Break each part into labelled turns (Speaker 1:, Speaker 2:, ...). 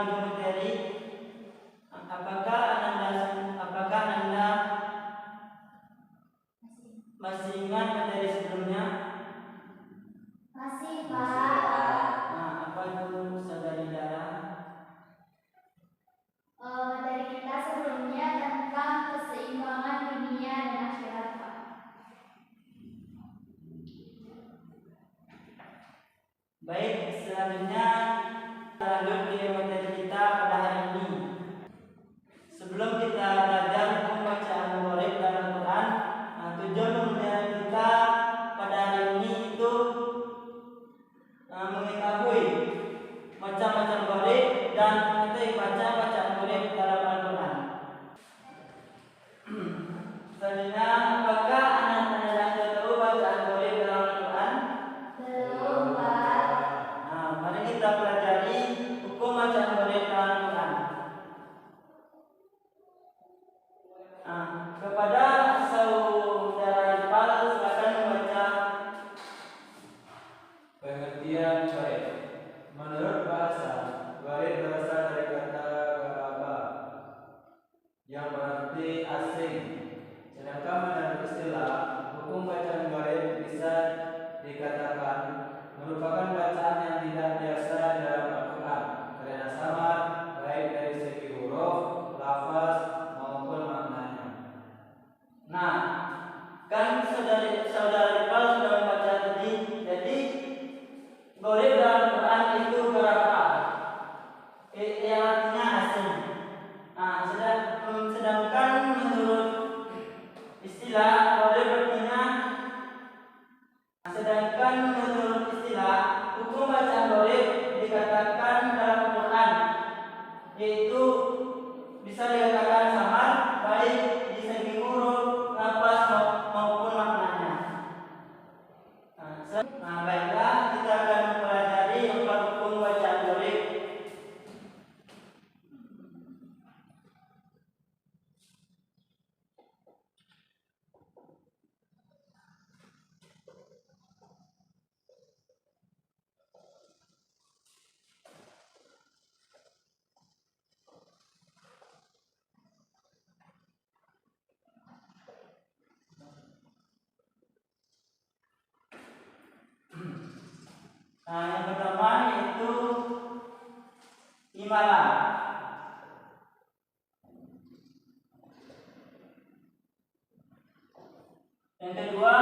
Speaker 1: minggu materi, apakah Anda masih ingat materi sebelumnya?
Speaker 2: Masih, Pak.
Speaker 1: Nah, apa itu saudari Dara?
Speaker 2: Materi kita sebelumnya tentang keseimbangan dunia dan akhirat, Pak.
Speaker 1: Baik, selanjutnya lanjut ke materi kita pada hari ini. Sebelum kita belajar hukum bacaan murid dalam Al-Quran, tujuan pembelajaran kita pada hari ini itu mengetahui macam-macam murid dan mengetahui bacaan murid dalam Al-Quran. Selanjutnya, apakah anak-anak sudah tahu bacaan murid dalam Al-Quran?
Speaker 2: Belum, Pak.
Speaker 1: Nah, mari kita pelajari hukum bacaan murid dalam Al-Quran. Kepada saudara Iqbal, silakan membaca.
Speaker 3: Pengertian gharib. Menurut bahasa, gharib berasal dari kata gharaba yang berarti asing. Sedangkan menurut istilah, hukum bacaan gharib bisa dikatakan merupakan bacaan yang tidak biasa dalam Al-Quran karena samar baik dari segi huruf, lafaz maupun maknanya.
Speaker 1: Nah, kan saudara Iqbal sudah membaca tadi. Jadi gharib dalam Quran itu berapa? Yang artinya asing. Nah, sedangkan menurut istilah gharib artinya hukum bacaan gharib dikatakan dalam Quran yaitu bisa dikatakan samar baik di segi huruf, lafaz maupun maknanya. Baiklah, kita akan mempelajari empat hukum bacaan gharib. Yang pertama yaitu imalah. Yang kedua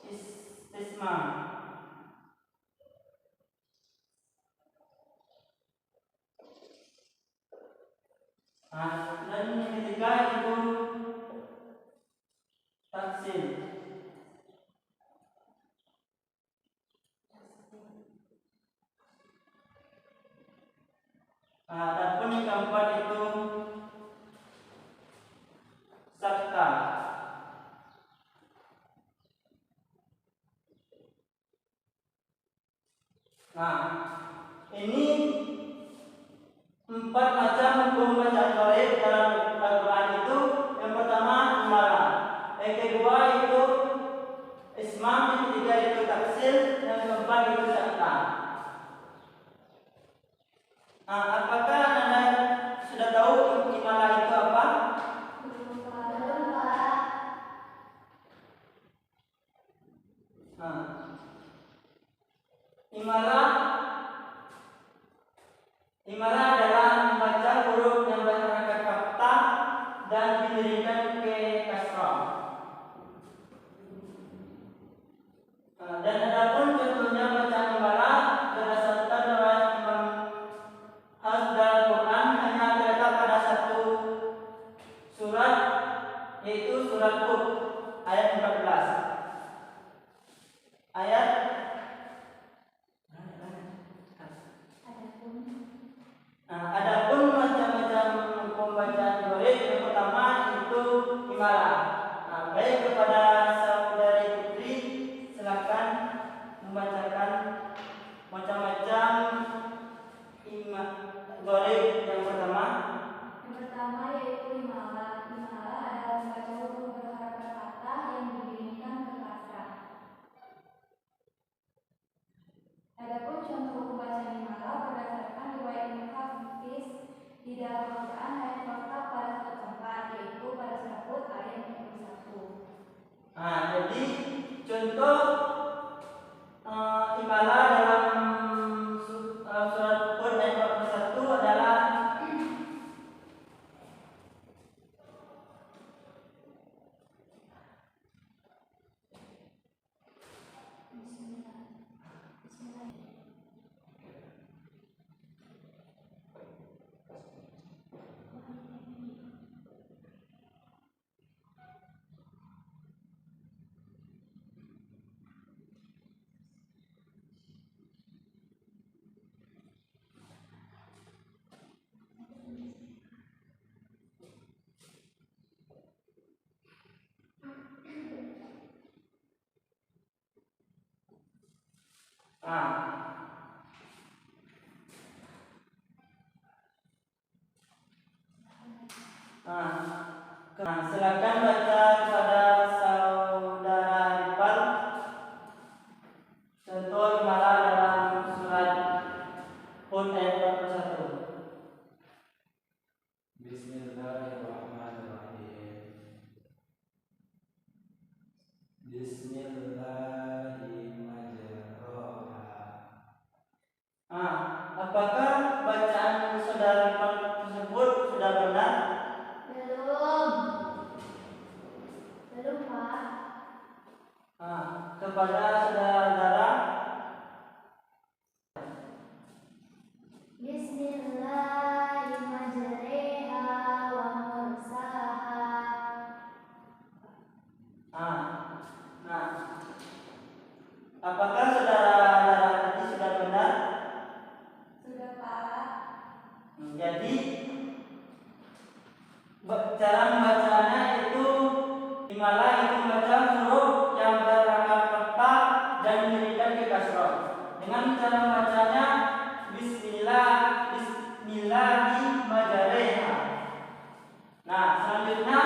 Speaker 1: istisma. Dan yang ketiga itu taksim. Adapun yang keempat itu sakta. Ini empat macam hukum bacaan gharib dalam Al-Quran itu. Yang pertama imalah, yang kedua itu ismam, yang ketiga itu taksil, yang keempat itu sakta. Apakah Anda sudah tahu imalah itu apa?
Speaker 2: Belum, Pak.
Speaker 1: Imalah adalah membaca huruf yang berharakat fathah dan didirikan ke kasrah. Dan adapun contohnya bacaan imalah berdasarkan riwayat Imam dalam Quran hanya terdapat pada satu surat, yaitu surat Hud ayat 14. Ayat Silakan baca kepada saudara Rifal contoh Himala dalam surat Hud ayat 41.
Speaker 3: Bismillahirrahmanirrahim. Bismillahirrahmanirrahim.
Speaker 1: Apakah bacaan saudara Rifal tersebut sudah benar?
Speaker 2: Belum Pak.
Speaker 1: Kepada saudara-saudara
Speaker 2: Bismillahirrahmanirrahim wa mursaha.
Speaker 1: Apakah saudara-saudara tadi sudah benar?
Speaker 2: Sudah Pak.
Speaker 1: Jadi cara membacanya itu Himala itu membaca huruf yang berangkat fathah dan diberikan ke kasroh. Dengan cara membacanya Bismillahirrahmanirrahim. Selanjutnya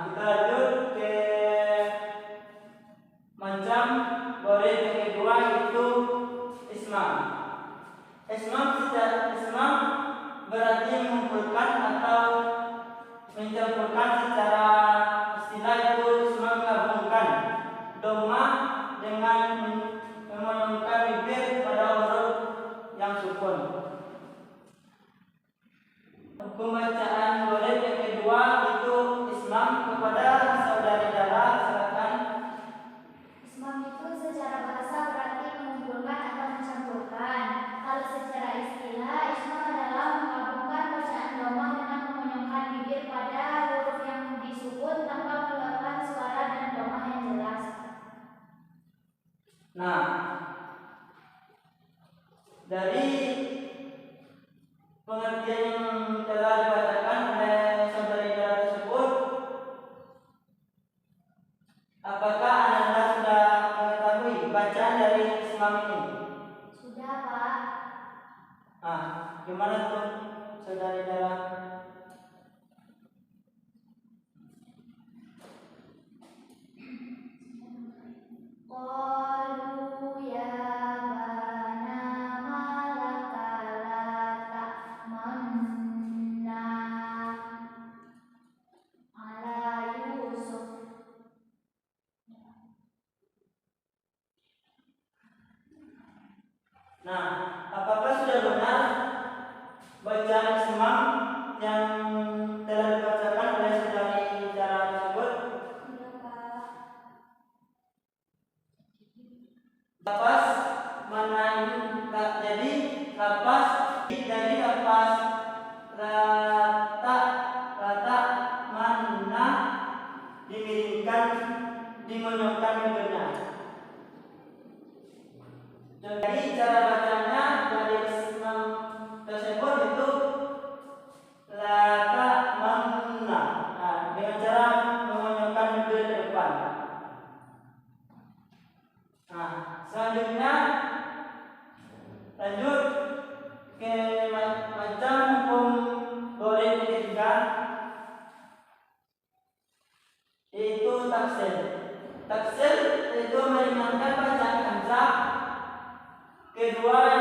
Speaker 1: kita lanjut ke macam baris yang kedua yaitu ismam. Ismam berarti mengumpulkan atau mencampurkan secara istilah itu ismam menggabungkan doma dengan menurunkan bibir pada huruf yang sukun. Hukum bacaan baris yang kedua itu ismam. Kepada saudari Dara silakan.
Speaker 2: Ismam itu secara bahasa berarti mengumpulkan atau mencampurkan. Kalau secara istilah, ismam adalah menggabungkan bacaan domah dengan mengonyongkan bibir pada huruf yang disukun tanpa mengeluarkan suara dan domah yang jelas.
Speaker 1: Dari pengertian yang telah dibacakan oleh saudari Dara tersebut, apakah Anda sudah mengetahui bacaan dari ismam ini?
Speaker 2: Sudah Pak.
Speaker 1: Gimana tuh saudari Dara?
Speaker 2: Qalu ya bana malaka la ta'manna ala Yusuf.
Speaker 1: Apakah sudah benar bacaan ismam yang telah dibacakan oleh saudari Dara tersebut?
Speaker 2: Sudah Pak.
Speaker 1: Lapas mana ini? Jadi lapas dari lapas rata mana dimiringkan dimonyokkan bibirnya. Jadi cara bacanya dari ismam tersebut itu lata mana dengan cara memonyokkan bibir ke depan. Selanjutnya lanjut ke macam hukum baris ketiga yaitu taksir. Taksir itu meringankan bacaan hamzah kedua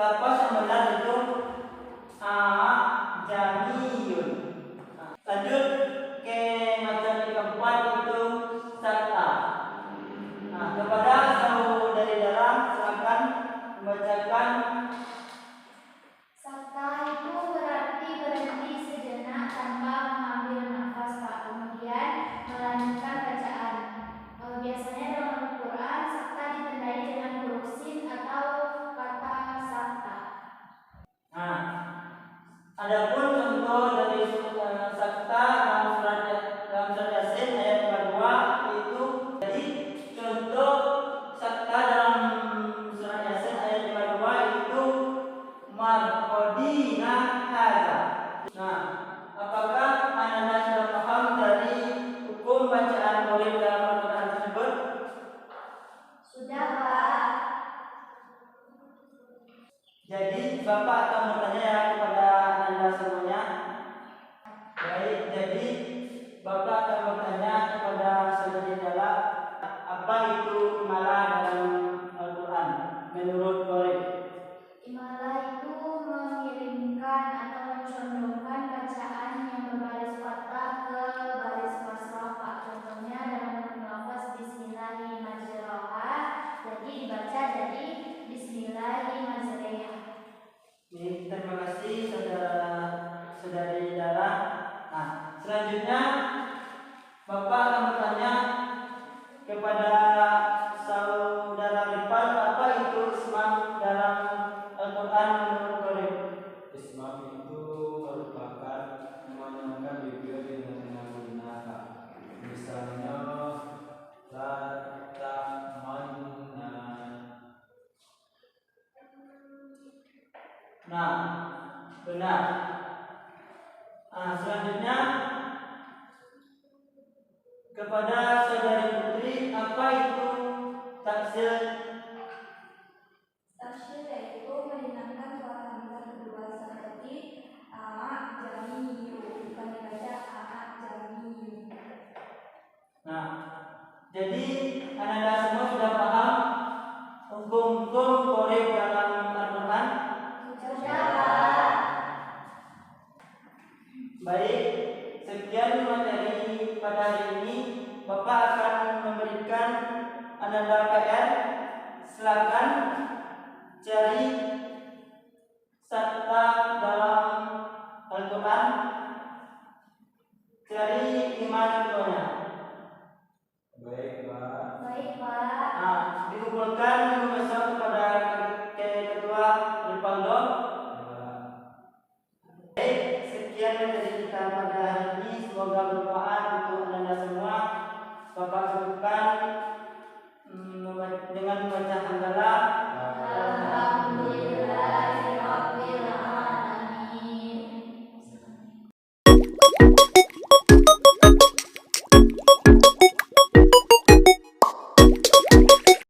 Speaker 1: Lapas yang benar itu jamiyun. Lanjut ke macam yang keempat itu sakta. Kepada saudari dalam silakan membacakan.
Speaker 2: Sakta itu berarti berhenti sejenak tanpa mengambil nafas, Pak. Kemudian melanjutkan bacaan. Biasanya dalam Al-Quran sakta ditandai dengan huruf sin atau kata sakta.
Speaker 1: Adapun contoh dari sakta dalam surat Yasin ayat kedua itu, jadi contoh sakta dalam surat Yasin ayat kedua itu marqadina hadza. Apakah Anda sudah paham dari hukum bacaan murid dalam Al-Quran tersebut?
Speaker 2: Sudah, Pak.
Speaker 1: Jadi Bapak akan bertanya ya kepada Anda semuanya. Baik, jadi Bapak akan bertanya kepada saudari Dala, apa itu imalah dalam Al-Quran menurut Qorib?
Speaker 2: Imalah itu mengiringkan atau mencondongkan bacaan yang berbaris fathah ke baris kasrah, Pak. Contohnya dalam lafaz Bismillahirrahmanirrahim, jadi dibaca jadi Bismillahirrahmanirrahim.
Speaker 1: Terima kasih saudari Dara. Selanjutnya Bapak akan bertanya kepada saudara Rifat, apa itu ismam dalam Al-Quran menurut Qorib?
Speaker 3: Ismam itu merupakan menyamakan bibir dengan menggunakan. Misalnya la tamanna.
Speaker 1: Benar. Selanjutnya kepada saudari Putri, apa itu taksil?
Speaker 2: Tafsir yaitu meringankan suara hamzah kedua seperti jamiyu, bukan dibaca jamiyu.
Speaker 1: Jadi Anda semua sudah paham hukum-hukum Qorib dalam Al-Quran?
Speaker 2: Sudah, Pak.
Speaker 1: Baik, sekian materi pada hari ini. Bapak akan memberikan Anda PR. Silakan cari sakta dalam Al-Quran, cari iman contohnya.
Speaker 3: Baik, Pak.
Speaker 2: Baik, Pak.
Speaker 1: Dikumpulkan